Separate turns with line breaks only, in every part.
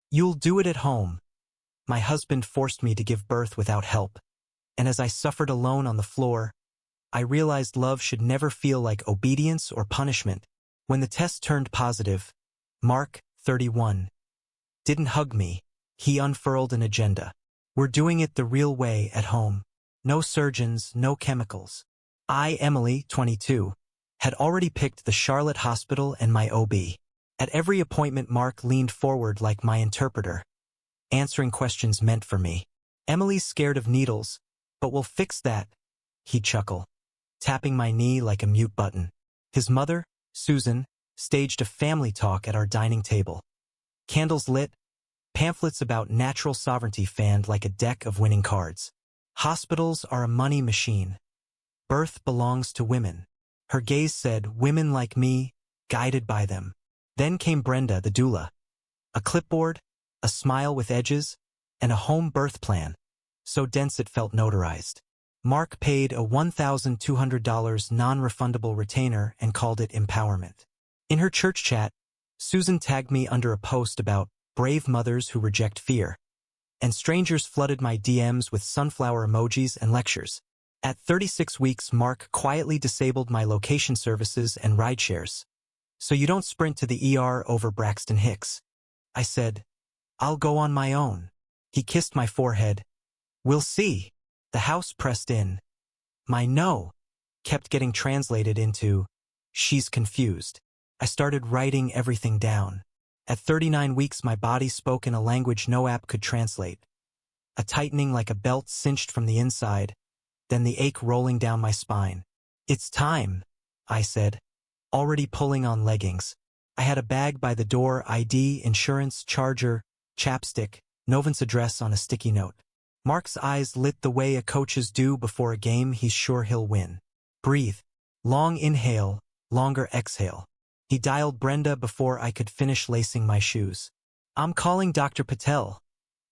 You'll do it at home. My husband forced me to give birth without help, and as I suffered alone on the floor, I realized love should never feel like obedience or punishment. When the test turned positive, Mark, 31, didn't hug me. He unfurled an agenda. We're doing it the real way at home. No surgeons, no chemicals. I, Emily, 22, had already picked the Charlotte hospital and my OB. At every appointment, Mark leaned forward like my interpreter, answering questions meant for me. Emily's scared of needles, but we'll fix that, he'd chuckle, tapping my knee like a mute button. His mother, Susan, staged a family talk at our dining table. Candles lit, pamphlets about natural sovereignty fanned like a deck of winning cards. Hospitals are a money machine. Birth belongs to women. Her gaze said, women like me, guided by them. Then came Brenda, the doula. A clipboard, a smile with edges, and a home birth plan, so dense it felt notarized. Mark paid a $1,200 non-refundable retainer and called it empowerment. In her church chat, Susan tagged me under a post about brave mothers who reject fear, and strangers flooded my DMs with sunflower emojis and lectures. At 36 weeks, Mark quietly disabled my location services and rideshares. So you don't sprint to the ER over Braxton Hicks. I said, I'll go on my own. He kissed my forehead. We'll see. The house pressed in. My no kept getting translated into, she's confused. I started writing everything down. At 39 weeks, my body spoke in a language no app could translate. A tightening like a belt cinched from the inside, then the ache rolling down my spine. It's time, I said, already pulling on leggings. I had a bag by the door, ID, insurance, charger, chapstick, Novant's address on a sticky note. Mark's eyes lit the way a coach's do before a game he's sure he'll win. Breathe. Long inhale, longer exhale. He dialed Brenda before I could finish lacing my shoes. I'm calling Dr. Patel,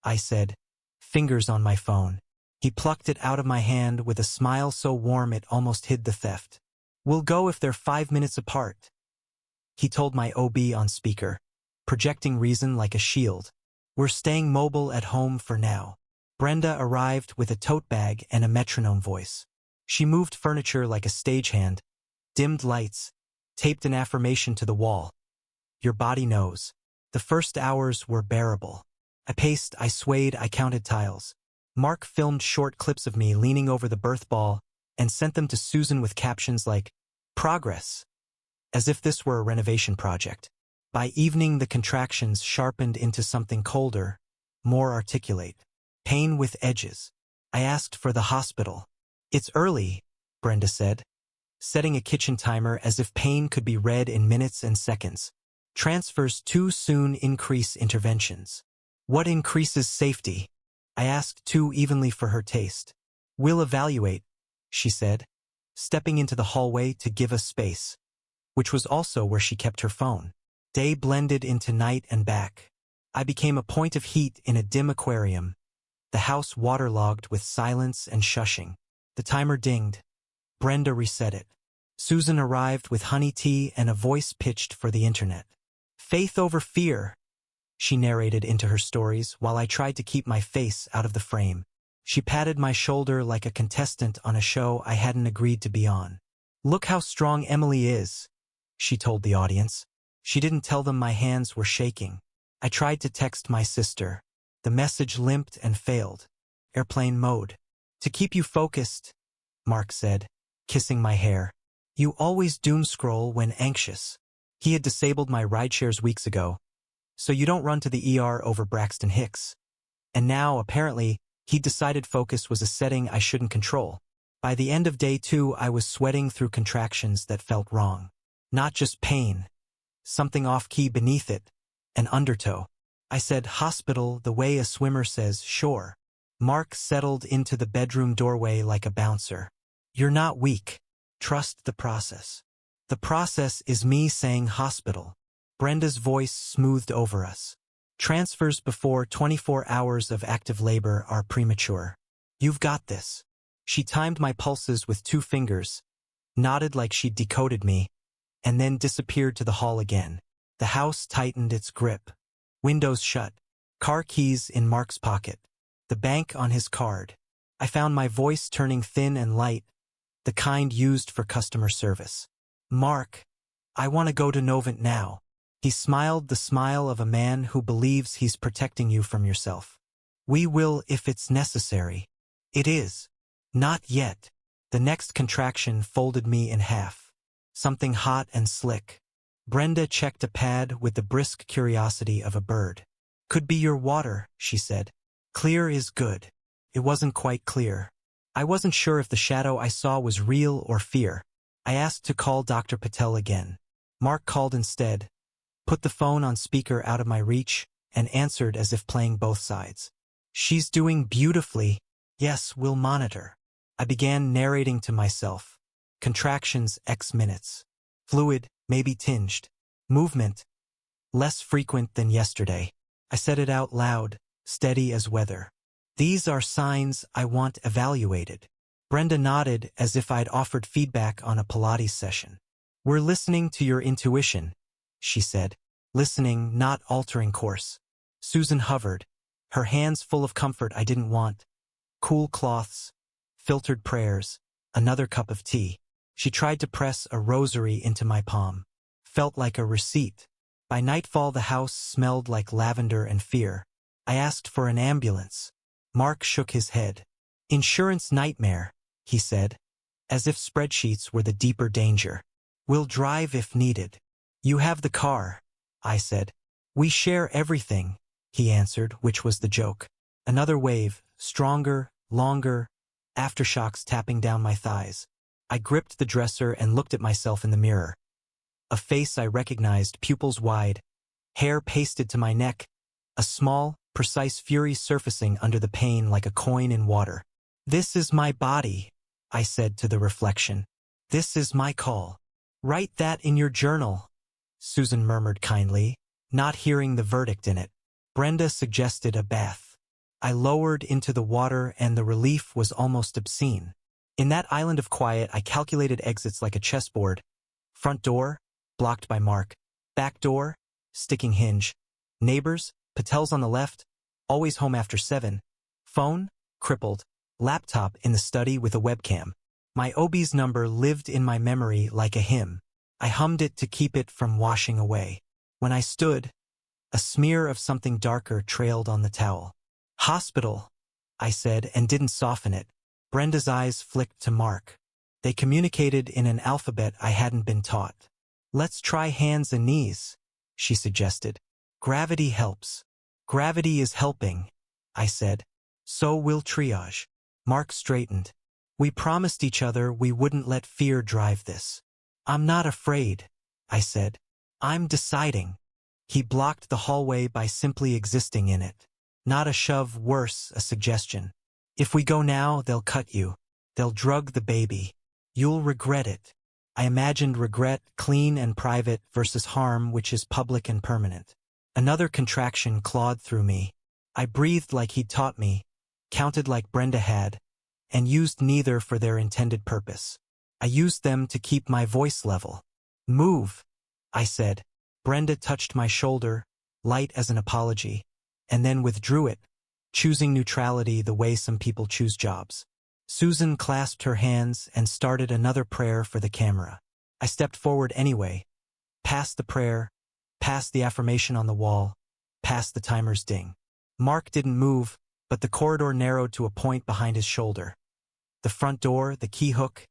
I said, fingers on my phone. He plucked it out of my hand with a smile so warm it almost hid the theft. We'll go if they're 5 minutes apart, he told my OB on speaker, projecting reason like a shield. We're staying mobile at home for now. Brenda arrived with a tote bag and a metronome voice. She moved furniture like a stagehand, dimmed lights, taped an affirmation to the wall. Your body knows. The first hours were bearable. I paced, I swayed, I counted tiles. Mark filmed short clips of me leaning over the birth ball and sent them to Susan with captions like, progress, as if this were a renovation project. By evening, the contractions sharpened into something colder, more articulate. Pain with edges. I asked for the hospital. It's early, Brenda said, setting a kitchen timer as if pain could be read in minutes and seconds. Transfers too soon increase interventions. What increases safety? I asked too evenly for her taste. We'll evaluate, she said, stepping into the hallway to give us space, which was also where she kept her phone. Day blended into night and back. I became a point of heat in a dim aquarium, the house waterlogged with silence and shushing. The timer dinged. Brenda reset it. Susan arrived with honey tea and a voice pitched for the internet. Faith over fear, she narrated into her stories while I tried to keep my face out of the frame. She patted my shoulder like a contestant on a show I hadn't agreed to be on. Look how strong Emily is, she told the audience. She didn't tell them my hands were shaking. I tried to text my sister. The message limped and failed. Airplane mode. To keep you focused, Mark said, kissing my hair. You always doom scroll when anxious. He had disabled my rideshares weeks ago, so you don't run to the ER over Braxton Hicks. And now, apparently, he'd decided focus was a setting I shouldn't control. By the end of day 2, I was sweating through contractions that felt wrong. Not just pain. Something off-key beneath it. An undertow. I said hospital the way a swimmer says shore. Mark settled into the bedroom doorway like a bouncer. You're not weak. Trust the process. The process is me saying hospital. Brenda's voice smoothed over us. Transfers before 24 hours of active labor are premature. You've got this. She timed my pulses with 2 fingers, nodded like she'd decoded me, and then disappeared to the hall again. The house tightened its grip. Windows shut. Car keys in Mark's pocket. The bank on his card. I found my voice turning thin and light, the kind used for customer service. Mark, I want to go to Novant now. He smiled the smile of a man who believes he's protecting you from yourself. We will if it's necessary. It is. Not yet. The next contraction folded me in half. Something hot and slick. Brenda checked a pad with the brisk curiosity of a bird. Could be your water, she said. Clear is good. It wasn't quite clear. I wasn't sure if the shadow I saw was real or fear. I asked to call Dr. Patel again. Mark called instead, put the phone on speaker out of my reach, and answered as if playing both sides. She's doing beautifully. Yes, we'll monitor. I began narrating to myself. Contractions X minutes. Fluid, maybe tinged. Movement, less frequent than yesterday. I said it out loud, steady as weather. These are signs I want evaluated. Brenda nodded as if I'd offered feedback on a Pilates session. We're listening to your intuition, she said. Listening, not altering course. Susan hovered, her hands full of comfort I didn't want. Cool cloths, filtered prayers, another cup of tea. She tried to press a rosary into my palm. Felt like a receipt. By nightfall the house smelled like lavender and fear. I asked for an ambulance. Mark shook his head. Insurance nightmare, he said, as if spreadsheets were the deeper danger. We'll drive if needed. You have the car, I said. We share everything, he answered, which was the joke. Another wave, stronger, longer, aftershocks tapping down my thighs. I gripped the dresser and looked at myself in the mirror. A face I recognized, pupils wide, hair pasted to my neck, a small, precise fury surfacing under the pain like a coin in water. This is my body, I said to the reflection. This is my call. Write that in your journal, Susan murmured kindly, not hearing the verdict in it. Brenda suggested a bath. I lowered into the water and the relief was almost obscene. In that island of quiet, I calculated exits like a chessboard. Front door, blocked by Mark. Back door, sticking hinge. Neighbors, Patel's on the left, always home after 7. Phone, crippled. Laptop in the study with a webcam. My OB's number lived in my memory like a hymn. I hummed it to keep it from washing away. When I stood, a smear of something darker trailed on the towel. Hospital, I said, and didn't soften it. Brenda's eyes flicked to Mark. They communicated in an alphabet I hadn't been taught. Let's try hands and knees, she suggested. Gravity helps. Gravity is helping, I said. So will triage. Mark straightened. We promised each other we wouldn't let fear drive this. I'm not afraid, I said. I'm deciding. He blocked the hallway by simply existing in it. Not a shove, worse, a suggestion. If we go now, they'll cut you. They'll drug the baby. You'll regret it. I imagined regret, clean and private, versus harm, which is public and permanent. Another contraction clawed through me. I breathed like he'd taught me, counted like Brenda had, and used neither for their intended purpose. I used them to keep my voice level. Move, I said. Brenda touched my shoulder, light as an apology, and then withdrew it, choosing neutrality the way some people choose jobs. Susan clasped her hands and started another prayer for the camera. I stepped forward anyway, past the prayer, past the affirmation on the wall, past the timer's ding. Mark didn't move, but the corridor narrowed to a point behind his shoulder. The front door, the key hook,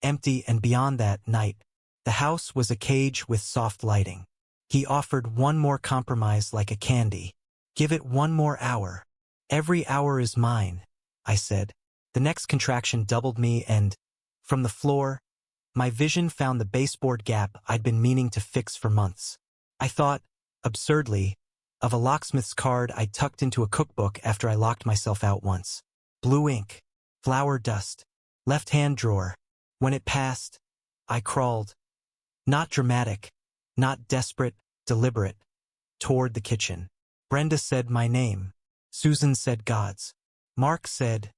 empty, and beyond that, night. The house was a cage with soft lighting. He offered one more compromise like a candy. Give it one more hour. Every hour is mine, I said. The next contraction doubled me and, from the floor, my vision found the baseboard gap I'd been meaning to fix for months. I thought, absurdly, of a locksmith's card I tucked into a cookbook after I locked myself out once. Blue ink, flour dust, left-hand drawer. When it passed, I crawled. Not dramatic, not desperate, deliberate, toward the kitchen. Brenda said my name. Susan said God's. Mark said,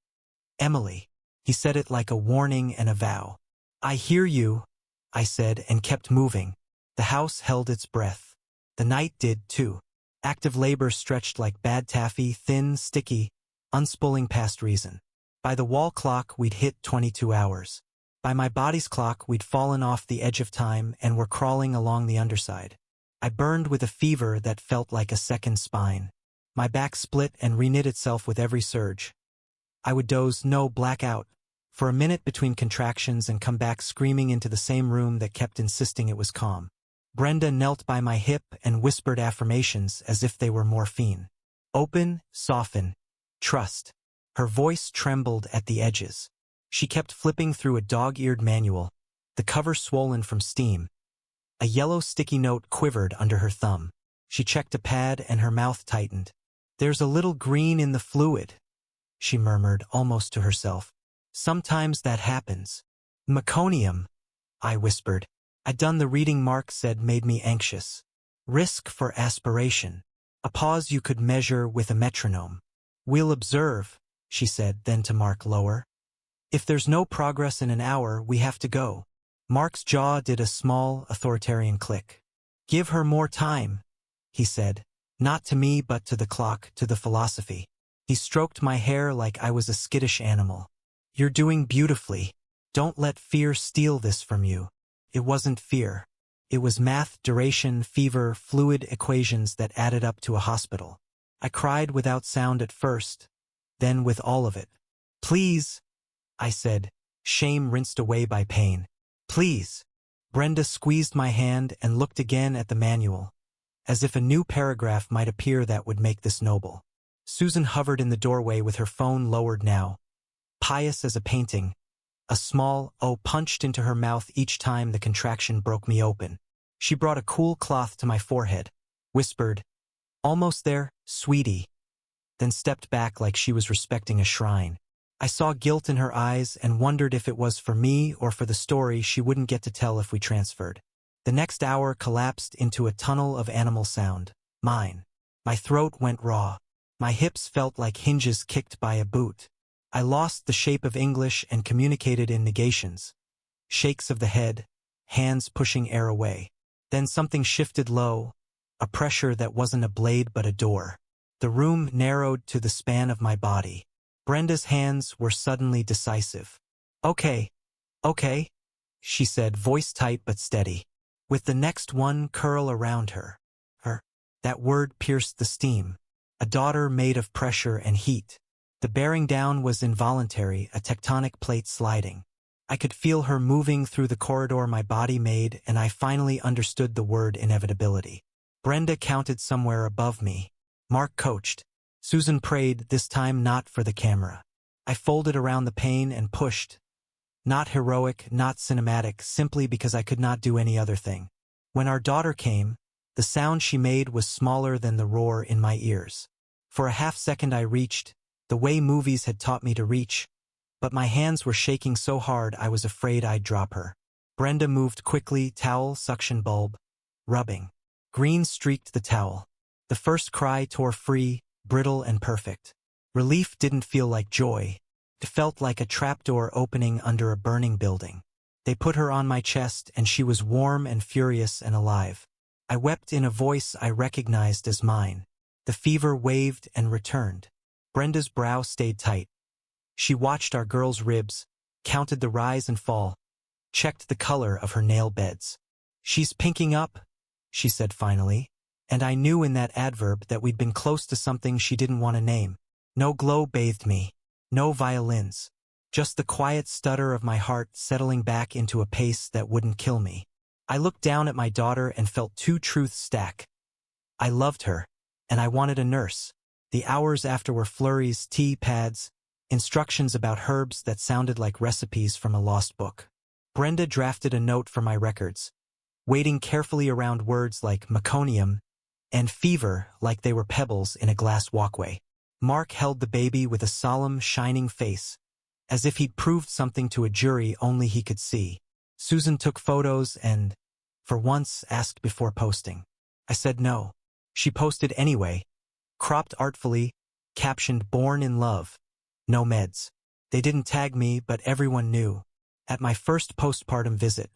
Emily. He said it like a warning and a vow. I hear you, I said, and kept moving. The house held its breath. The night did too. Active labor stretched like bad taffy, thin, sticky, unspooling past reason. By the wall clock, we'd hit 22 hours. By my body's clock, we'd fallen off the edge of time and were crawling along the underside. I burned with a fever that felt like a second spine. My back split and reknit itself with every surge. I would doze, no, black out, for a minute between contractions and come back screaming into the same room that kept insisting it was calm. Brenda knelt by my hip and whispered affirmations as if they were morphine. Open, soften, trust. Her voice trembled at the edges. She kept flipping through a dog-eared manual, the cover swollen from steam. A yellow sticky note quivered under her thumb. She checked a pad and her mouth tightened. "There's a little green in the fluid," she murmured, almost to herself. "Sometimes that happens." "Meconium," I whispered. I'd done the reading Mark said made me anxious. "Risk for aspiration. A pause you could measure with a metronome." "We'll observe," she said, then to Mark lower. "If there's no progress in an hour, we have to go." Mark's jaw did a small, authoritarian click. "Give her more time," he said. Not to me, but to the clock, to the philosophy. He stroked my hair like I was a skittish animal. "You're doing beautifully. Don't let fear steal this from you." It wasn't fear. It was math, duration, fever, fluid equations that added up to a hospital. I cried without sound at first, then with all of it. "Please," I said, shame rinsed away by pain. "Please." Brenda squeezed my hand and looked again at the manual, as if a new paragraph might appear that would make this noble. Susan hovered in the doorway with her phone lowered now, pious as a painting. A small "oh" punched into her mouth each time the contraction broke me open. She brought a cool cloth to my forehead, whispered, "Almost there, sweetie," then stepped back like she was respecting a shrine. I saw guilt in her eyes and wondered if it was for me or for the story she wouldn't get to tell if we transferred. The next hour collapsed into a tunnel of animal sound. Mine. My throat went raw. My hips felt like hinges kicked by a boot. I lost the shape of English and communicated in negations. Shakes of the head, hands pushing air away. Then something shifted low, a pressure that wasn't a blade but a door. The room narrowed to the span of my body. Brenda's hands were suddenly decisive. Okay, she said, voice tight but steady. With the next one curl around her. That word pierced the steam. A daughter made of pressure and heat. The bearing down was involuntary, a tectonic plate sliding. I could feel her moving through the corridor my body made, and I finally understood the word inevitability. Brenda counted somewhere above me. Mark coached. Susan prayed, this time not for the camera. I folded around the pain and pushed. Not heroic, not cinematic, simply because I could not do any other thing. When our daughter came, the sound she made was smaller than the roar in my ears. For a half second I reached, the way movies had taught me to reach, but my hands were shaking so hard I was afraid I'd drop her. Brenda moved quickly, towel, suction bulb, rubbing. Green streaked the towel. The first cry tore free, brittle and perfect. Relief didn't feel like joy. It felt like a trapdoor opening under a burning building. They put her on my chest and she was warm and furious and alive. I wept in a voice I recognized as mine. The fever waved and returned. Brenda's brow stayed tight. She watched our girl's ribs, counted the rise and fall, checked the color of her nail beds. "She's pinking up," she said finally, and I knew in that adverb that we'd been close to something she didn't want to name. No glow bathed me, no violins, just the quiet stutter of my heart settling back into a pace that wouldn't kill me. I looked down at my daughter and felt two truths stack. I loved her, and I wanted a nurse. The hours after were flurries, tea pads, instructions about herbs that sounded like recipes from a lost book. Brenda drafted a note for my records, waiting carefully around words like meconium and fever like they were pebbles in a glass walkway. Mark held the baby with a solemn, shining face, as if he'd proved something to a jury only he could see. Susan took photos and, for once, asked before posting. I said no. She posted anyway, cropped artfully, captioned "Born in Love." No meds. They didn't tag me, but everyone knew. At my first postpartum visit,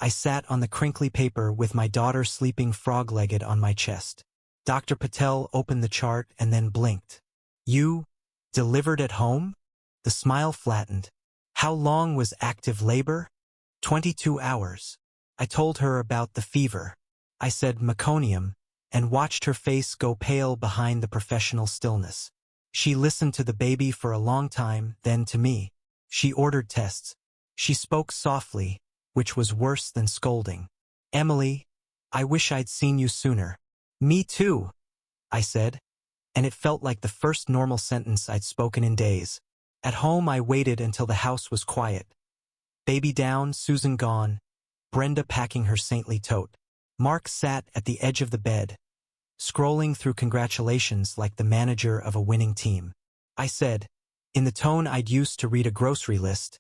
I sat on the crinkly paper with my daughter sleeping frog-legged on my chest. Dr. Patel opened the chart and then blinked. You delivered at home? The smile flattened. How long was active labor? 22 hours. I told her about the fever. I said meconium, and watched her face go pale behind the professional stillness. She listened to the baby for a long time, then to me. She ordered tests. She spoke softly, which was worse than scolding. Emily, I wish I'd seen you sooner. Me too, I said, and it felt like the first normal sentence I'd spoken in days. At home I waited until the house was quiet. Baby down, Susan gone, Brenda packing her saintly tote. Mark sat at the edge of the bed, scrolling through congratulations like the manager of a winning team. I said, in the tone I'd used to read a grocery list,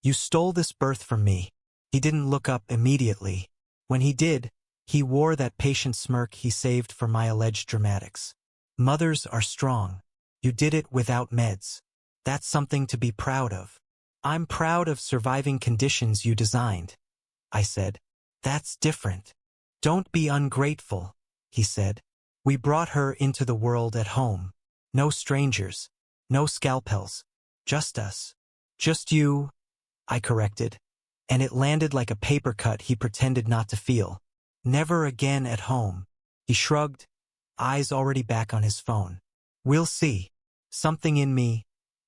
"You stole this birth from me." He didn't look up immediately. When he did, he wore that patient smirk he saved for my alleged dramatics. Mothers are strong. You did it without meds. That's something to be proud of. I'm proud of surviving conditions you designed, I said. That's different. Don't be ungrateful, he said. We brought her into the world at home. No strangers. No scalpels. Just us. Just you, I corrected. And it landed like a paper cut he pretended not to feel. Never again at home. He shrugged, eyes already back on his phone. We'll see. Something in me,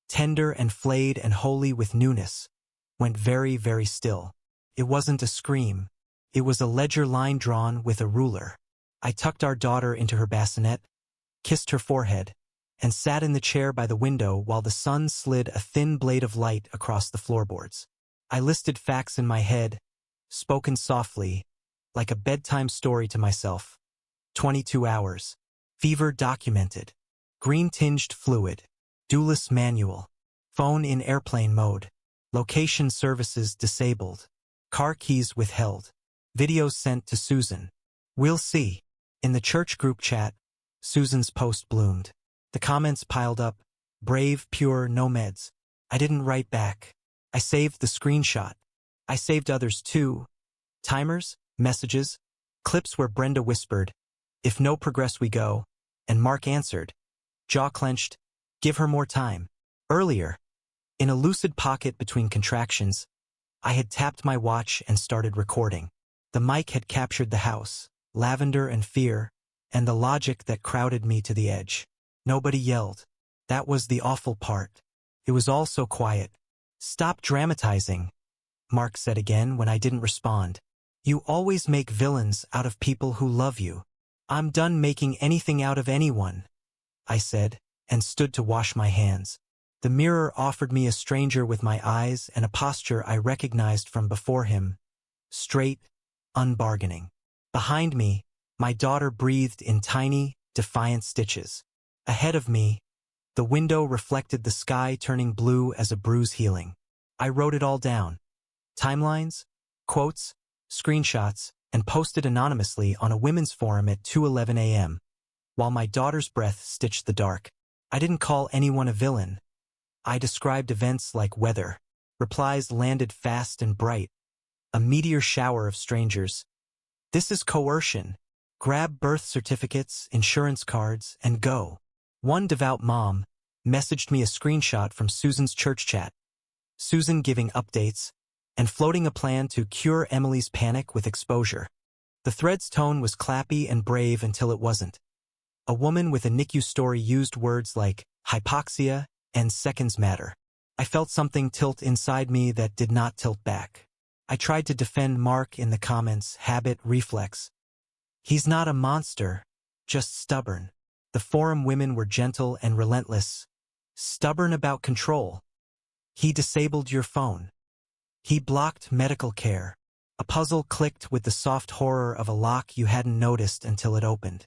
tender and flayed and holy with newness, went very, very still. It wasn't a scream. It was a ledger line drawn with a ruler. I tucked our daughter into her bassinet, kissed her forehead, and sat in the chair by the window while the sun slid a thin blade of light across the floorboards. I listed facts in my head, spoken softly, like a bedtime story to myself. 22 hours. Fever documented. Green-tinged fluid. Doulas manual. Phone in airplane mode. Location services disabled. Car keys withheld. Videos sent to Susan. We'll see. In the church group chat, Susan's post bloomed. The comments piled up. Brave, pure, no meds. I didn't write back. I saved the screenshot. I saved others too. Timers, messages, clips where Brenda whispered, "If no progress we go," and Mark answered, jaw clenched, "Give her more time." Earlier, in a lucid pocket between contractions, I had tapped my watch and started recording. The mic had captured the house, lavender and fear, and the logic that crowded me to the edge. Nobody yelled. That was the awful part. It was all so quiet. "Stop dramatizing," Mark said again when I didn't respond. "You always make villains out of people who love you." "I'm done making anything out of anyone," I said, and stood to wash my hands. The mirror offered me a stranger with my eyes and a posture I recognized from before him. Straight, unbargaining. Behind me, my daughter breathed in tiny, defiant stitches. Ahead of me, the window reflected the sky turning blue as a bruise healing. I wrote it all down. Timelines, quotes, screenshots, and posted anonymously on a women's forum at 2:11 a.m., while my daughter's breath stitched the dark. I didn't call anyone a villain. I described events like weather. Replies landed fast and bright. A meteor shower of strangers. "This is coercion. Grab birth certificates, insurance cards, and go." One devout mom messaged me a screenshot from Susan's church chat. Susan giving updates and floating a plan to cure Emily's panic with exposure. The thread's tone was clappy and brave until it wasn't. A woman with a NICU story used words like hypoxia and seconds matter. I felt something tilt inside me that did not tilt back. I tried to defend Mark in the comments, habit, reflex. He's not a monster, just stubborn. The forum women were gentle and relentless. Stubborn about control. He disabled your phone. He blocked medical care. A puzzle clicked with the soft horror of a lock you hadn't noticed until it opened.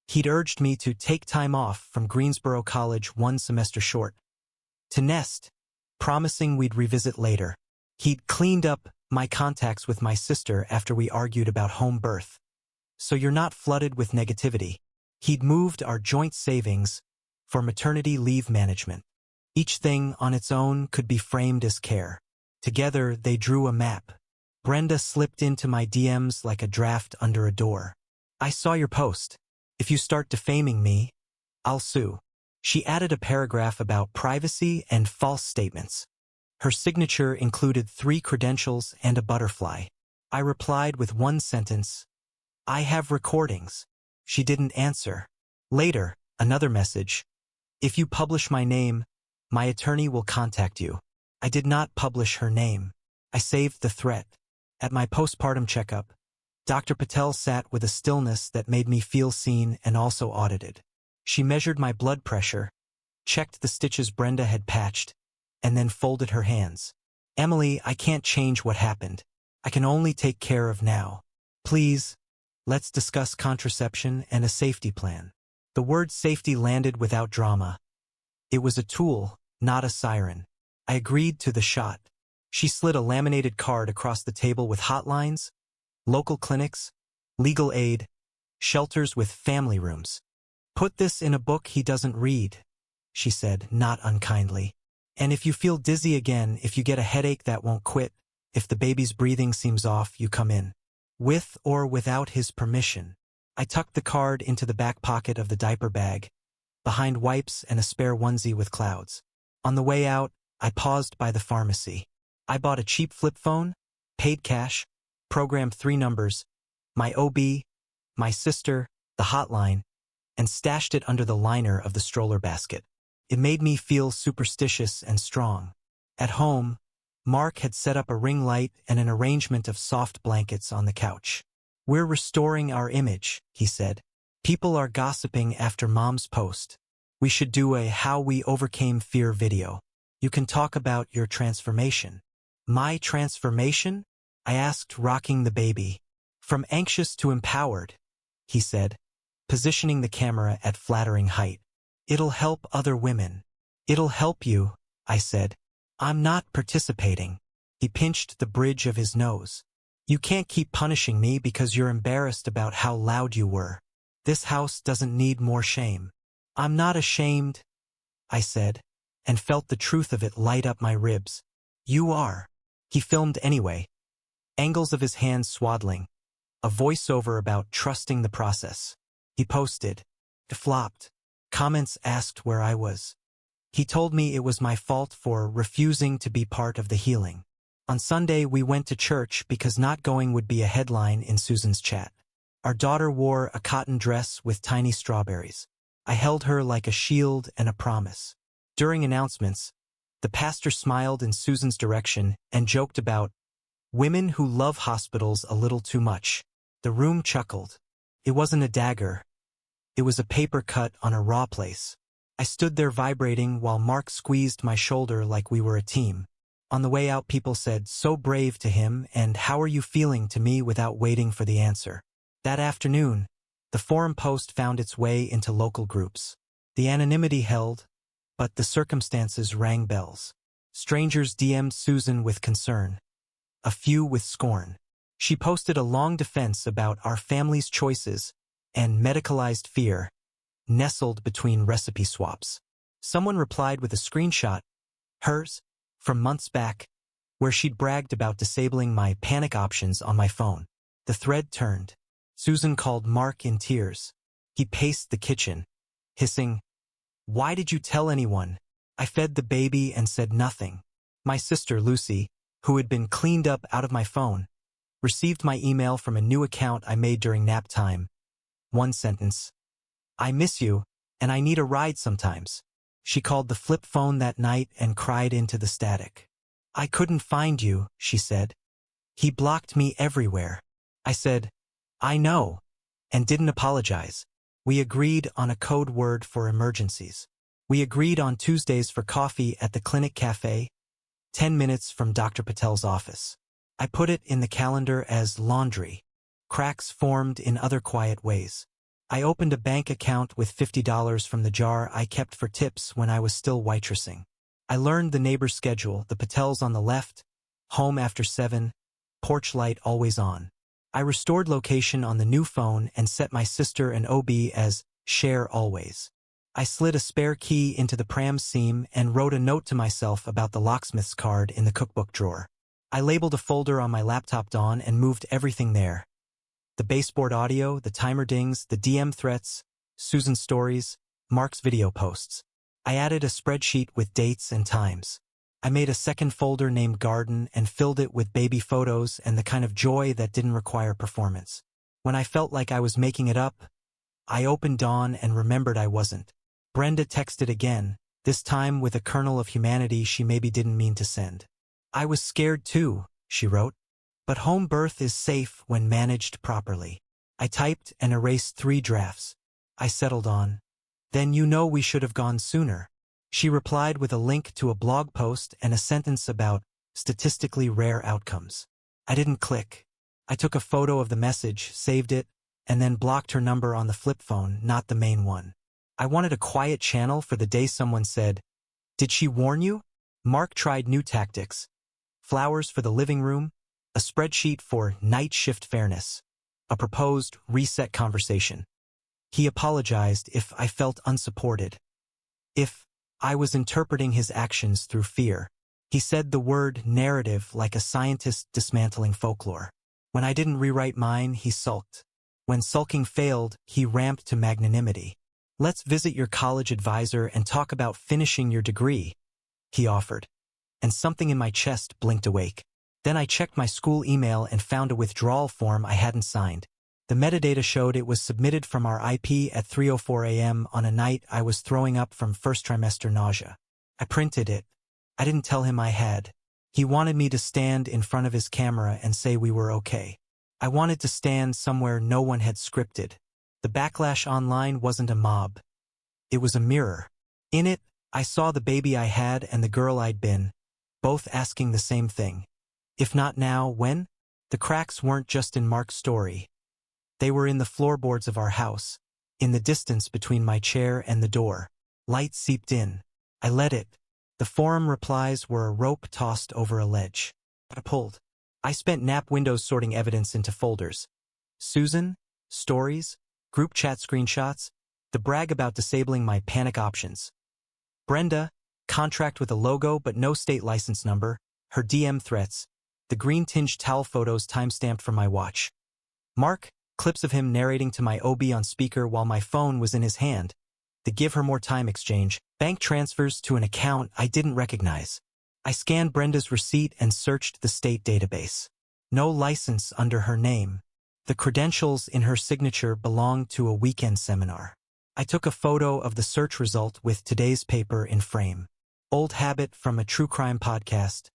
He'd urged me to take time off from Greensboro College one semester short. To nest, promising we'd revisit later. He'd cleaned up my contacts with my sister after we argued about home birth. So you're not flooded with negativity. He'd moved our joint savings for maternity leave management. Each thing on its own could be framed as care. Together, they drew a map. Brenda slipped into my DMs like a draft under a door. "I saw your post. If you start defaming me, I'll sue. She added a paragraph about privacy and false statements. Her signature included 3 credentials and a butterfly. I replied with one sentence, "I have recordings." She didn't answer. Later, another message, "If you publish my name, my attorney will contact you." I did not publish her name. I saved the threat. At my postpartum checkup, Dr. Patel sat with a stillness that made me feel seen and also audited. She measured my blood pressure, checked the stitches Brenda had patched, and then folded her hands. "Emily, I can't change what happened. I can only take care of now. Please, let's discuss contraception and a safety plan." The word safety landed without drama. It was a tool, not a siren. I agreed to the shot. She slid a laminated card across the table with hotlines, local clinics, legal aid, shelters with family rooms. "Put this in a book he doesn't read," she said, not unkindly. "And if you feel dizzy again, if you get a headache that won't quit, if the baby's breathing seems off, you come in. With or without his permission." I tucked the card into the back pocket of the diaper bag, behind wipes and a spare onesie with clouds. On the way out, I paused by the pharmacy. I bought a cheap flip phone, paid cash, programmed 3 numbers, my OB, my sister, the hotline, and stashed it under the liner of the stroller basket. It made me feel superstitious and strong. At home, Mark had set up a ring light and an arrangement of soft blankets on the couch. "We're restoring our image," he said. "People are gossiping after Mom's post. We should do a How We Overcame Fear video. You can talk about your transformation." "My transformation?" I asked, rocking the baby. "From anxious to empowered," he said, positioning the camera at flattering height. "It'll help other women." "It'll help you," I said. "I'm not participating." He pinched the bridge of his nose. "You can't keep punishing me because you're embarrassed about how loud you were. This house doesn't need more shame." "I'm not ashamed," I said, and felt the truth of it light up my ribs. "You are." He filmed anyway. Angles of his hands swaddling. A voiceover about trusting the process. He posted. It flopped. Comments asked where I was. He told me it was my fault for refusing to be part of the healing. On Sunday, we went to church because not going would be a headline in Susan's chat. Our daughter wore a cotton dress with tiny strawberries. I held her like a shield and a promise. During announcements, the pastor smiled in Susan's direction and joked about women who love hospitals a little too much. The room chuckled. It wasn't a dagger. It was a paper cut on a raw place. I stood there vibrating while Mark squeezed my shoulder like we were a team. On the way out, people said, "So brave" to him and "How are you feeling" to me without waiting for the answer. That afternoon, the forum post found its way into local groups. The anonymity held, but the circumstances rang bells. Strangers DM'd Susan with concern. A few with scorn. She posted a long defense about our family's choices and medicalized fear, nestled between recipe swaps. Someone replied with a screenshot, hers, from months back, where she'd bragged about disabling my panic options on my phone. The thread turned. Susan called Mark in tears. He paced the kitchen, hissing, "Why did you tell anyone?" I fed the baby and said nothing. My sister, Lucy, who had been cleaned up out of my phone, received my email from a new account I made during nap time. One sentence. "I miss you, and I need a ride sometimes." She called the flip phone that night and cried into the static. "I couldn't find you," she said. "He blocked me everywhere." I said, "I know," and didn't apologize. We agreed on a code word for emergencies. We agreed on Tuesdays for coffee at the clinic cafe, 10 minutes from Dr. Patel's office. I put it in the calendar as laundry. Cracks formed in other quiet ways. I opened a bank account with $50 from the jar I kept for tips when I was still waitressing. I learned the neighbor's schedule, the Patels on the left, home after 7, porch light always on. I restored location on the new phone and set my sister and OB as share always. I slid a spare key into the pram seam and wrote a note to myself about the locksmith's card in the cookbook drawer. I labeled a folder on my laptop Dawn and moved everything there. The baseboard audio, the timer dings, the DM threats, Susan's stories, Mark's video posts. I added a spreadsheet with dates and times. I made a second folder named Garden and filled it with baby photos and the kind of joy that didn't require performance. When I felt like I was making it up, I opened Dawn and remembered I wasn't. Brenda texted again, this time with a kernel of humanity she maybe didn't mean to send. I was scared too, she wrote. But home birth is safe when managed properly. I typed and erased 3 drafts. I settled on, then you know we should have gone sooner. She replied with a link to a blog post and a sentence about statistically rare outcomes. I didn't click. I took a photo of the message, saved it, and then blocked her number on the flip phone, not the main one. I wanted a quiet channel for the day someone said, "Did she warn you?" Mark tried new tactics. Flowers for the living room, a spreadsheet for night shift fairness, a proposed reset conversation. He apologized if I felt unsupported, if I was interpreting his actions through fear. He said the word narrative like a scientist dismantling folklore. When I didn't rewrite mine, he sulked. When sulking failed, he ramped to magnanimity. "Let's visit your college advisor and talk about finishing your degree," he offered. And something in my chest blinked awake. Then I checked my school email and found a withdrawal form I hadn't signed. The metadata showed it was submitted from our IP at 3:04 a.m. on a night I was throwing up from first trimester nausea. I printed it. I didn't tell him I had. He wanted me to stand in front of his camera and say we were okay. I wanted to stand somewhere no one had scripted. The backlash online wasn't a mob. It was a mirror. In it, I saw the baby I had and the girl I'd been, both asking the same thing. If not now, when? The cracks weren't just in Mark's story. They were in the floorboards of our house, in the distance between my chair and the door. Light seeped in. I let it. The forum replies were a rope tossed over a ledge. I pulled. I spent nap windows sorting evidence into folders. Susan, stories, group chat screenshots, the brag about disabling my panic options. Brenda, contract with a logo but no state license number, her DM threats, the green-tinged towel photos timestamped from my watch. Mark, clips of him narrating to my OB on speaker while my phone was in his hand, the give her more time exchange, bank transfers to an account I didn't recognize. I scanned Brenda's receipt and searched the state database. No license under her name. The credentials in her signature belonged to a weekend seminar. I took a photo of the search result with today's paper in frame. Old habit from a true crime podcast.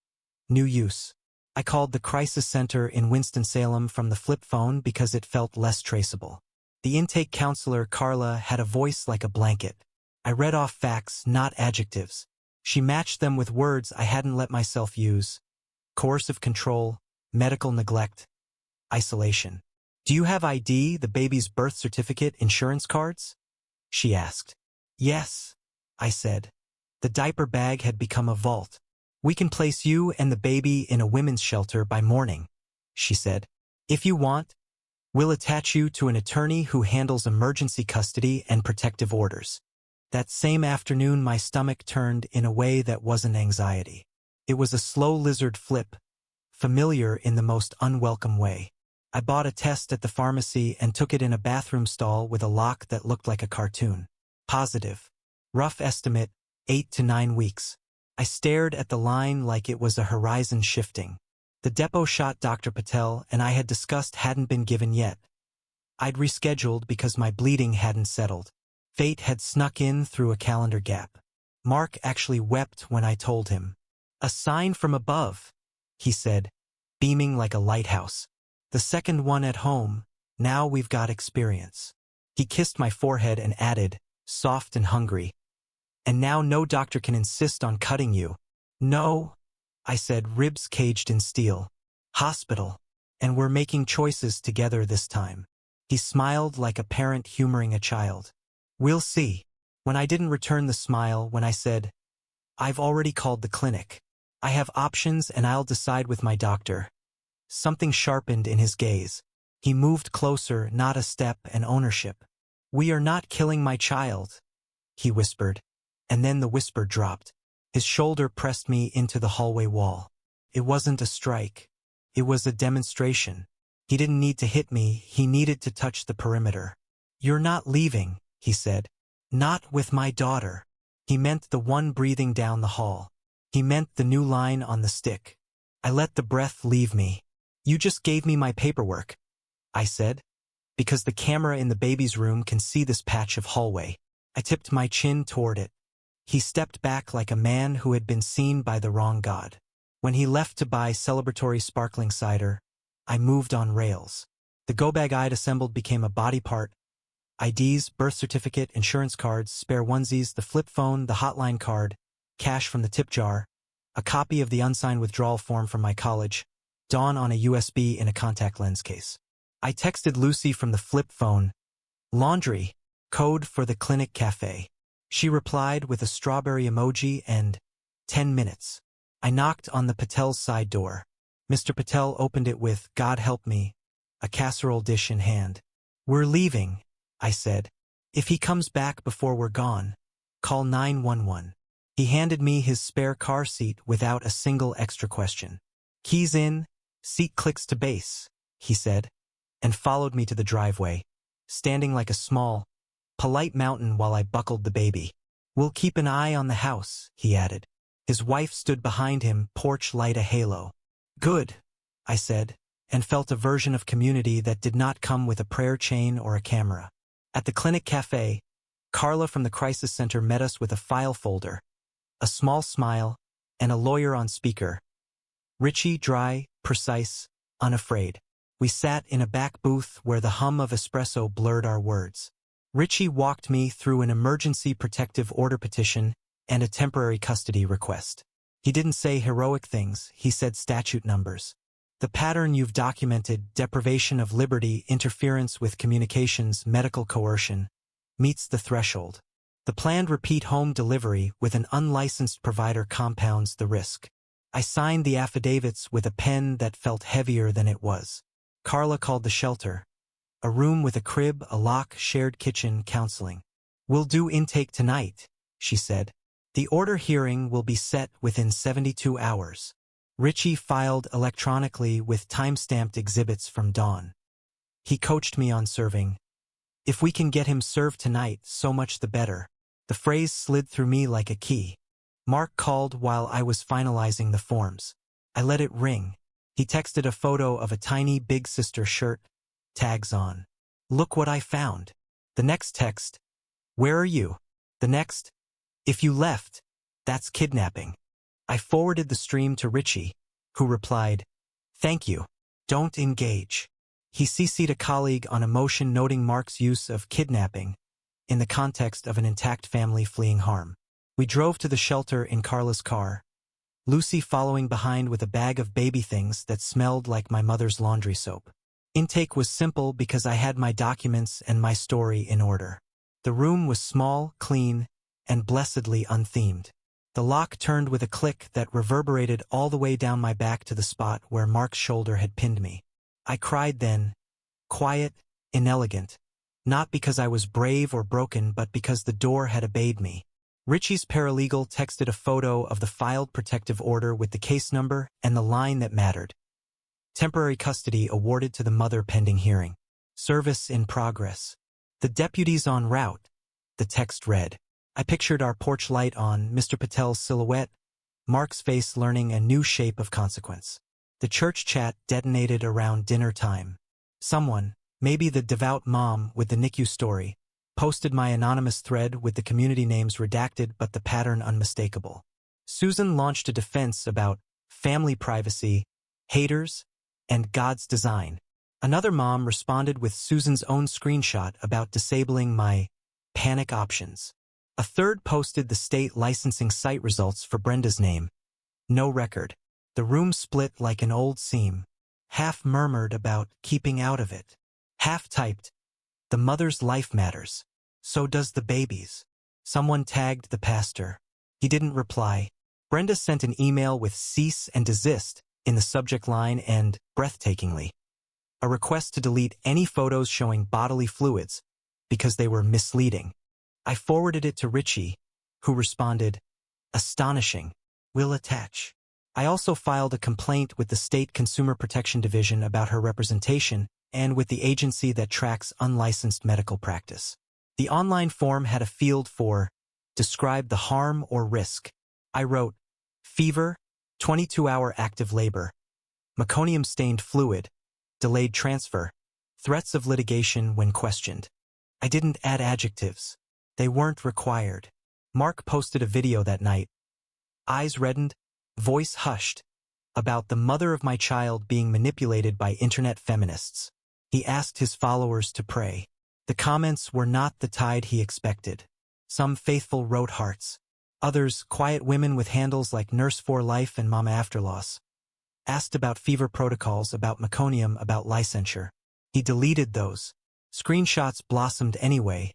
New use. I called the crisis center in Winston-Salem from the flip phone because it felt less traceable. The intake counselor, Carla, had a voice like a blanket. I read off facts, not adjectives. She matched them with words I hadn't let myself use. Coercive control, medical neglect, isolation. "Do you have ID, the baby's birth certificate, insurance cards?" she asked. "Yes," I said. The diaper bag had become a vault. "We can place you and the baby in a women's shelter by morning," she said. "If you want, we'll attach you to an attorney who handles emergency custody and protective orders." That same afternoon, my stomach turned in a way that wasn't anxiety. It was a slow lizard flip, familiar in the most unwelcome way. I bought a test at the pharmacy and took it in a bathroom stall with a lock that looked like a cartoon. Positive. Rough estimate, 8 to 9 weeks. I stared at the line like it was a horizon shifting. The depot shot Dr. Patel and I had discussed hadn't been given yet. I'd rescheduled because my bleeding hadn't settled. Fate had snuck in through a calendar gap. Mark actually wept when I told him. "A sign from above," he said, beaming like a lighthouse. "The second one at home, now we've got experience." He kissed my forehead and added, soft and hungry, "And now no doctor can insist on cutting you." "No," I said, ribs caged in steel. "Hospital. And we're making choices together this time." He smiled like a parent humoring a child. "We'll see." When I didn't return the smile, when I said, "I've already called the clinic. I have options and I'll decide with my doctor." Something sharpened in his gaze. He moved closer, not a step, and ownership. "We are not killing my child," he whispered. And then the whisper dropped. His shoulder pressed me into the hallway wall. It wasn't a strike. It was a demonstration. He didn't need to hit me, he needed to touch the perimeter. "You're not leaving," he said. "Not with my daughter." He meant the one breathing down the hall. He meant the new line on the stick. I let the breath leave me. "You just gave me my paperwork," I said, "because the camera in the baby's room can see this patch of hallway." I tipped my chin toward it. He stepped back like a man who had been seen by the wrong god. When he left to buy celebratory sparkling cider, I moved on rails. The go bag I'd assembled became a body part. IDs, birth certificate, insurance cards, spare onesies, the flip phone, the hotline card, cash from the tip jar, a copy of the unsigned withdrawal form from my college, Dawn on a USB in a contact lens case. I texted Lucy from the flip phone, "Laundry, code for the clinic cafe." She replied with a strawberry emoji and 10 minutes. I knocked on the Patel's side door. Mr. Patel opened it with, "God help me," a casserole dish in hand. "We're leaving," I said. "If he comes back before we're gone, call 911. He handed me his spare car seat without a single extra question. "Keys in, seat clicks to base," he said, and followed me to the driveway, standing like a small, polite mountain while I buckled the baby. "We'll keep an eye on the house," he added. His wife stood behind him, porch light a halo. "Good," I said, and felt a version of community that did not come with a prayer chain or a camera. At the clinic cafe, Carla from the crisis center met us with a file folder, a small smile, and a lawyer on speaker. Richie, dry, precise, unafraid. We sat in a back booth where the hum of espresso blurred our words. Richie walked me through an emergency protective order petition and a temporary custody request. He didn't say heroic things, he said statute numbers. "The pattern you've documented, deprivation of liberty, interference with communications, medical coercion, meets the threshold. The planned repeat home delivery with an unlicensed provider compounds the risk." I signed the affidavits with a pen that felt heavier than it was. Carla called the shelter. A room with a crib, a lock, shared kitchen, counseling. "We'll do intake tonight," she said. "The order hearing will be set within 72 hours. Richie filed electronically with time-stamped exhibits from Dawn. He coached me on serving. "If we can get him served tonight, so much the better." The phrase slid through me like a key. Mark called while I was finalizing the forms. I let it ring. He texted a photo of a tiny big sister shirt, tags on. "Look what I found." The next text, "Where are you?" The next, "If you left, that's kidnapping." I forwarded the stream to Richie, who replied, "Thank you. Don't engage." He CC'd a colleague on a motion noting Mark's use of kidnapping in the context of an intact family fleeing harm. We drove to the shelter in Carla's car, Lucy following behind with a bag of baby things that smelled like my mother's laundry soap. Intake was simple because I had my documents and my story in order. The room was small, clean, and blessedly unthemed. The lock turned with a click that reverberated all the way down my back to the spot where Mark's shoulder had pinned me. I cried then, quiet, inelegant, not because I was brave or broken but because the door had obeyed me. Richie's paralegal texted a photo of the filed protective order with the case number and the line that mattered. Temporary custody awarded to the mother pending hearing. Service in progress. The deputies en route, the text read. I pictured our porch light on, Mr. Patel's silhouette, Mark's face learning a new shape of consequence. The church chat detonated around dinner time. Someone, maybe the devout mom with the NICU story, posted my anonymous thread with the community names redacted but the pattern unmistakable. Susan launched a defense about family privacy, haters, and God's design. Another mom responded with Susan's own screenshot about disabling my panic options. A third posted the state licensing site results for Brenda's name. No record. The room split like an old seam. Half murmured about keeping out of it. Half typed, "The mother's life matters. So does the baby's." Someone tagged the pastor. He didn't reply. Brenda sent an email with "cease and desist" in the subject line and, breathtakingly, a request to delete any photos showing bodily fluids because they were misleading. I forwarded it to Richie, who responded, "Astonishing. Will attach." I also filed a complaint with the State Consumer Protection Division about her representation and with the agency that tracks unlicensed medical practice. The online form had a field for describe the harm or risk. I wrote, fever, 22-hour active labor, meconium-stained fluid, delayed transfer, threats of litigation when questioned. I didn't add adjectives. They weren't required. Mark posted a video that night, eyes reddened, voice hushed, about the mother of my child being manipulated by internet feminists. He asked his followers to pray. The comments were not the tide he expected. Some faithful wrote hearts. Others, quiet women with handles like Nurse for Life and Mama After Loss, asked about fever protocols, about meconium, about licensure. He deleted those. Screenshots blossomed anyway,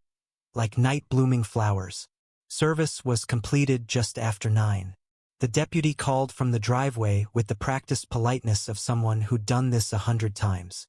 like night-blooming flowers. Service was completed just after 9. The deputy called from the driveway with the practiced politeness of someone who'd done this 100 times.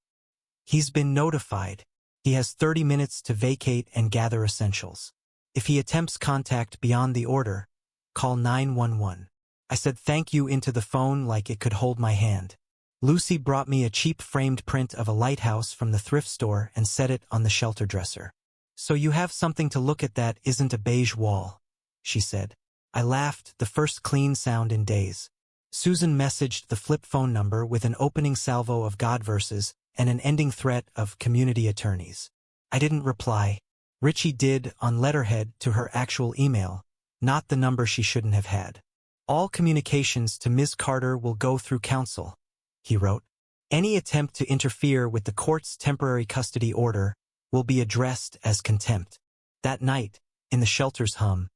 He's been notified. He has 30 minutes to vacate and gather essentials. If he attempts contact beyond the order, call 911. I said thank you into the phone like it could hold my hand. Lucy brought me a cheap framed print of a lighthouse from the thrift store and set it on the shelter dresser. So you have something to look at that isn't a beige wall, she said. I laughed, the first clean sound in days. Susan messaged the flip phone number with an opening salvo of God verses and an ending threat of community attorneys. I didn't reply. Richie did on letterhead to her actual email, not the number she shouldn't have had. All communications to Ms. Carter will go through counsel, he wrote. Any attempt to interfere with the court's temporary custody order will be addressed as contempt. That night, in the shelter's hum,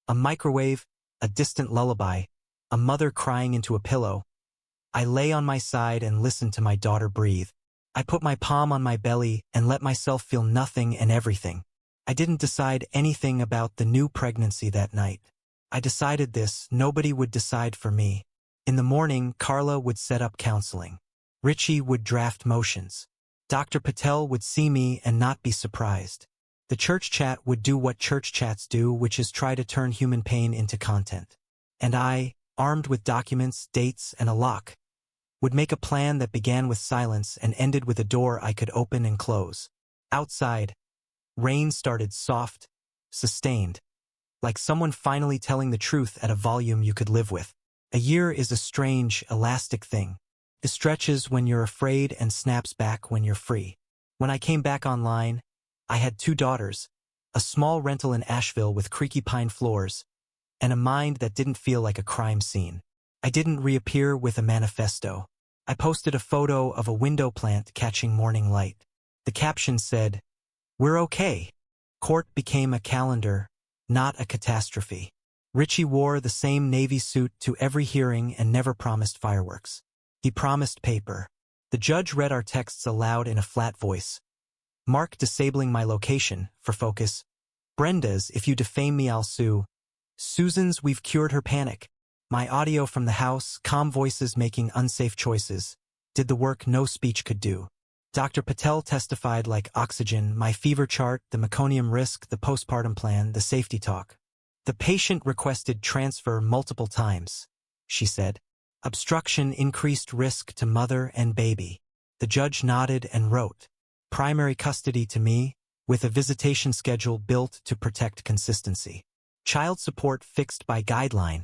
a microwave, a distant lullaby, a mother crying into a pillow. I lay on my side and listened to my daughter breathe. I put my palm on my belly and let myself feel nothing and everything. I didn't decide anything about the new pregnancy that night. I decided this, nobody would decide for me. In the morning, Carla would set up counseling. Richie would draft motions. Dr. Patel would see me and not be surprised. The church chat would do what church chats do, which is try to turn human pain into content. And I, armed with documents, dates, and a lock, would make a plan that began with silence and ended with a door I could open and close. Outside, rain started soft, sustained, like someone finally telling the truth at a volume you could live with. A year is a strange, elastic thing. It stretches when you're afraid and snaps back when you're free. When I came back online, I had 2 daughters, a small rental in Asheville with creaky pine floors, and a mind that didn't feel like a crime scene. I didn't reappear with a manifesto. I posted a photo of a window plant catching morning light. The caption said, "We're okay." Court became a calendar, not a catastrophe. Richie wore the same navy suit to every hearing and never promised fireworks. He promised paper. The judge read our texts aloud in a flat voice. Mark disabling my location, for focus. Brenda's, if you defame me I'll sue. Susan's, we've cured her panic. My audio from the house, calm voices making unsafe choices, did the work no speech could do. Dr. Patel testified like oxygen, my fever chart, the meconium risk, the postpartum plan, the safety talk. The patient requested transfer multiple times, she said. Obstruction increased risk to mother and baby. The judge nodded and wrote, primary custody to me, with a visitation schedule built to protect consistency. Child support fixed by guideline.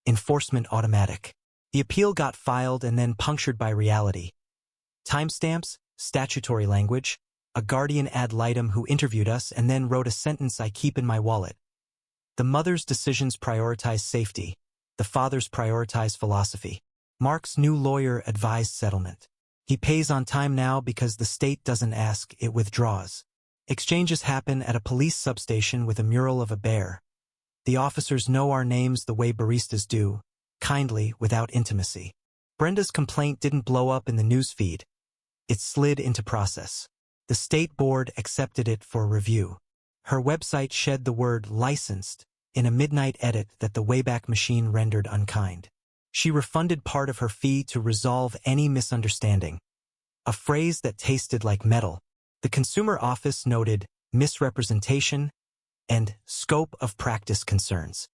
Enforcement automatic. The appeal got filed and then punctured by reality. Timestamps, statutory language, a guardian ad litem who interviewed us and then wrote a sentence I keep in my wallet. The mother's decisions prioritize safety. The father's prioritize philosophy. Mark's new lawyer advised settlement. He pays on time now because the state doesn't ask, it withdraws. Exchanges happen at a police substation with a mural of a bear. The officers know our names the way baristas do, kindly, without intimacy. Brenda's complaint didn't blow up in the news feed. It slid into process. The state board accepted it for review. Her website shed the word licensed in a midnight edit that the Wayback Machine rendered unkind. She refunded part of her fee to resolve any misunderstanding. A phrase that tasted like metal. The consumer office noted misrepresentation and scope of practice concerns.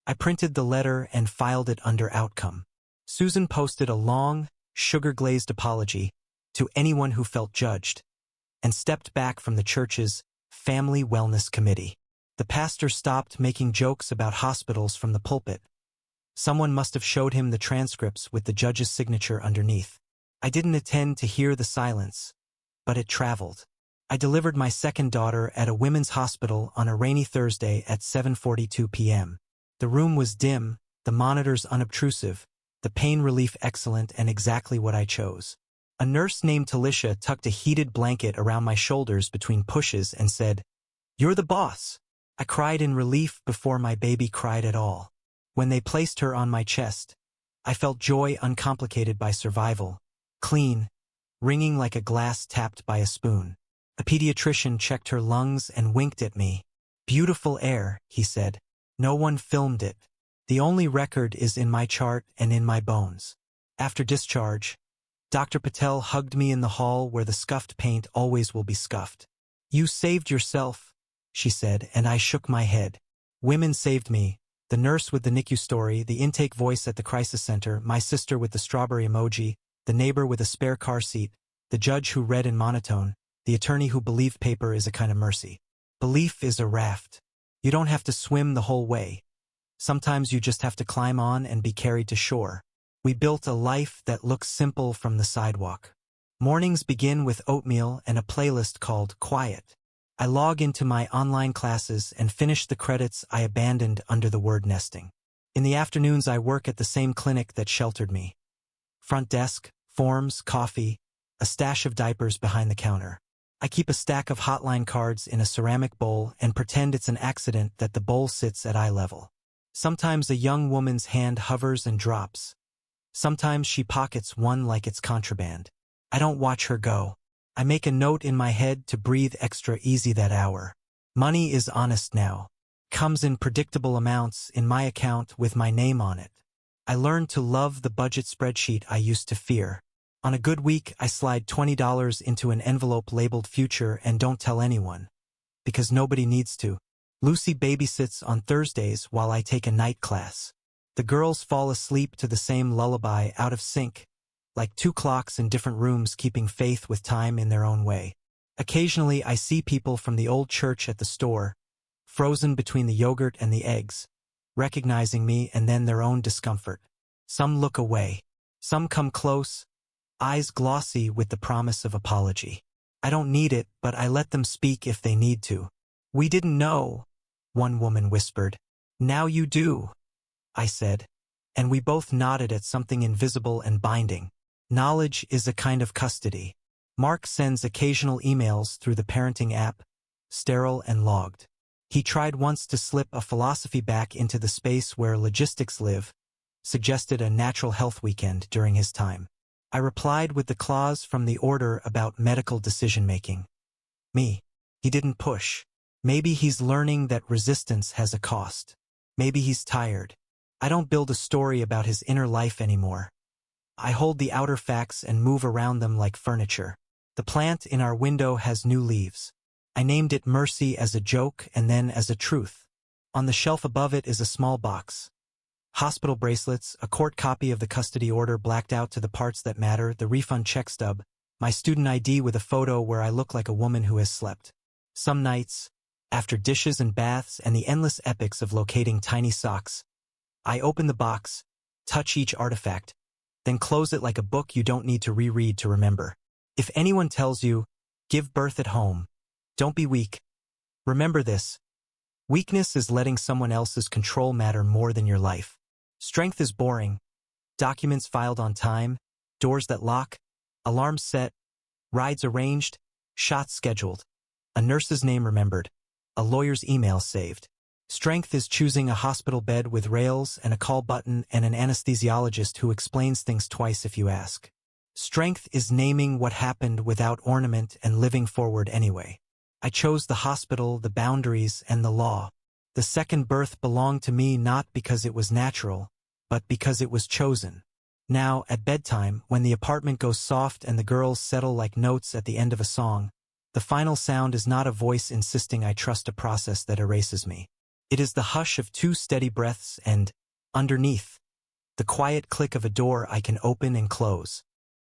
I printed the letter and filed it under outcome. Susan posted a long, sugar-glazed apology to anyone who felt judged and stepped back from the church's Family Wellness Committee. The pastor stopped making jokes about hospitals from the pulpit. Someone must have showed him the transcripts with the judge's signature underneath. I didn't intend to hear the silence, but it traveled. I delivered my second daughter at a women's hospital on a rainy Thursday at 7:42 p.m. The room was dim, the monitors unobtrusive, the pain relief excellent and exactly what I chose. A nurse named Talisha tucked a heated blanket around my shoulders between pushes and said, "You're the boss." I cried in relief before my baby cried at all. When they placed her on my chest, I felt joy uncomplicated by survival, clean, ringing like a glass tapped by a spoon. A pediatrician checked her lungs and winked at me. "Beautiful air," he said. "No one filmed it. The only record is in my chart and in my bones." After discharge, Dr. Patel hugged me in the hall where the scuffed paint always will be scuffed. "You saved yourself," she said, and I shook my head. Women saved me. The nurse with the NICU story, the intake voice at the crisis center, my sister with the strawberry emoji, the neighbor with a spare car seat, the judge who read in monotone, the attorney who believed paper is a kind of mercy. Belief is a raft. You don't have to swim the whole way. Sometimes you just have to climb on and be carried to shore. We built a life that looks simple from the sidewalk. Mornings begin with oatmeal and a playlist called Quiet. I log into my online classes and finish the credits I abandoned under the word nesting. In the afternoons I work at the same clinic that sheltered me. Front desk, forms, coffee, a stash of diapers behind the counter. I keep a stack of hotline cards in a ceramic bowl and pretend it's an accident that the bowl sits at eye level. Sometimes a young woman's hand hovers and drops. Sometimes she pockets one like it's contraband. I don't watch her go. I make a note in my head to breathe extra easy that hour. Money is honest now. Comes in predictable amounts in my account with my name on it. I learned to love the budget spreadsheet I used to fear. On a good week, I slide $20 into an envelope labeled future and don't tell anyone. Because nobody needs to. Lucy babysits on Thursdays while I take a night class. The girls fall asleep to the same lullaby out of sync, like two clocks in different rooms keeping faith with time in their own way. Occasionally I see people from the old church at the store, frozen between the yogurt and the eggs, recognizing me and then their own discomfort. Some look away. Some come close, eyes glossy with the promise of apology. I don't need it, but I let them speak if they need to. "We didn't know," one woman whispered. "Now you do," I said, and we both nodded at something invisible and binding. Knowledge is a kind of custody. Mark sends occasional emails through the parenting app, sterile and logged. He tried once to slip a philosophy back into the space where logistics live, suggested a natural health weekend during his time. I replied with the clause from the order about medical decision-making. Me. He didn't push. Maybe he's learning that resistance has a cost. Maybe he's tired. I don't build a story about his inner life anymore. I hold the outer facts and move around them like furniture. The plant in our window has new leaves. I named it Mercy as a joke and then as a truth. On the shelf above it is a small box. Hospital bracelets, a court copy of the custody order blacked out to the parts that matter, the refund check stub, my student ID with a photo where I look like a woman who has slept. Some nights, after dishes and baths and the endless epics of locating tiny socks, I open the box, touch each artifact, then close it like a book you don't need to reread to remember. If anyone tells you, give birth at home, don't be weak. Remember this. Weakness is letting someone else's control matter more than your life. Strength is boring. Documents filed on time, doors that lock, alarms set, rides arranged, shots scheduled, a nurse's name remembered, a lawyer's email saved. Strength is choosing a hospital bed with rails and a call button and an anesthesiologist who explains things twice if you ask. Strength is naming what happened without ornament and living forward anyway. I chose the hospital, the boundaries, and the law. The second birth belonged to me not because it was natural, but because it was chosen. Now, at bedtime, when the apartment goes soft and the girls settle like notes at the end of a song, the final sound is not a voice insisting I trust a process that erases me. It is the hush of two steady breaths and, underneath, the quiet click of a door I can open and close.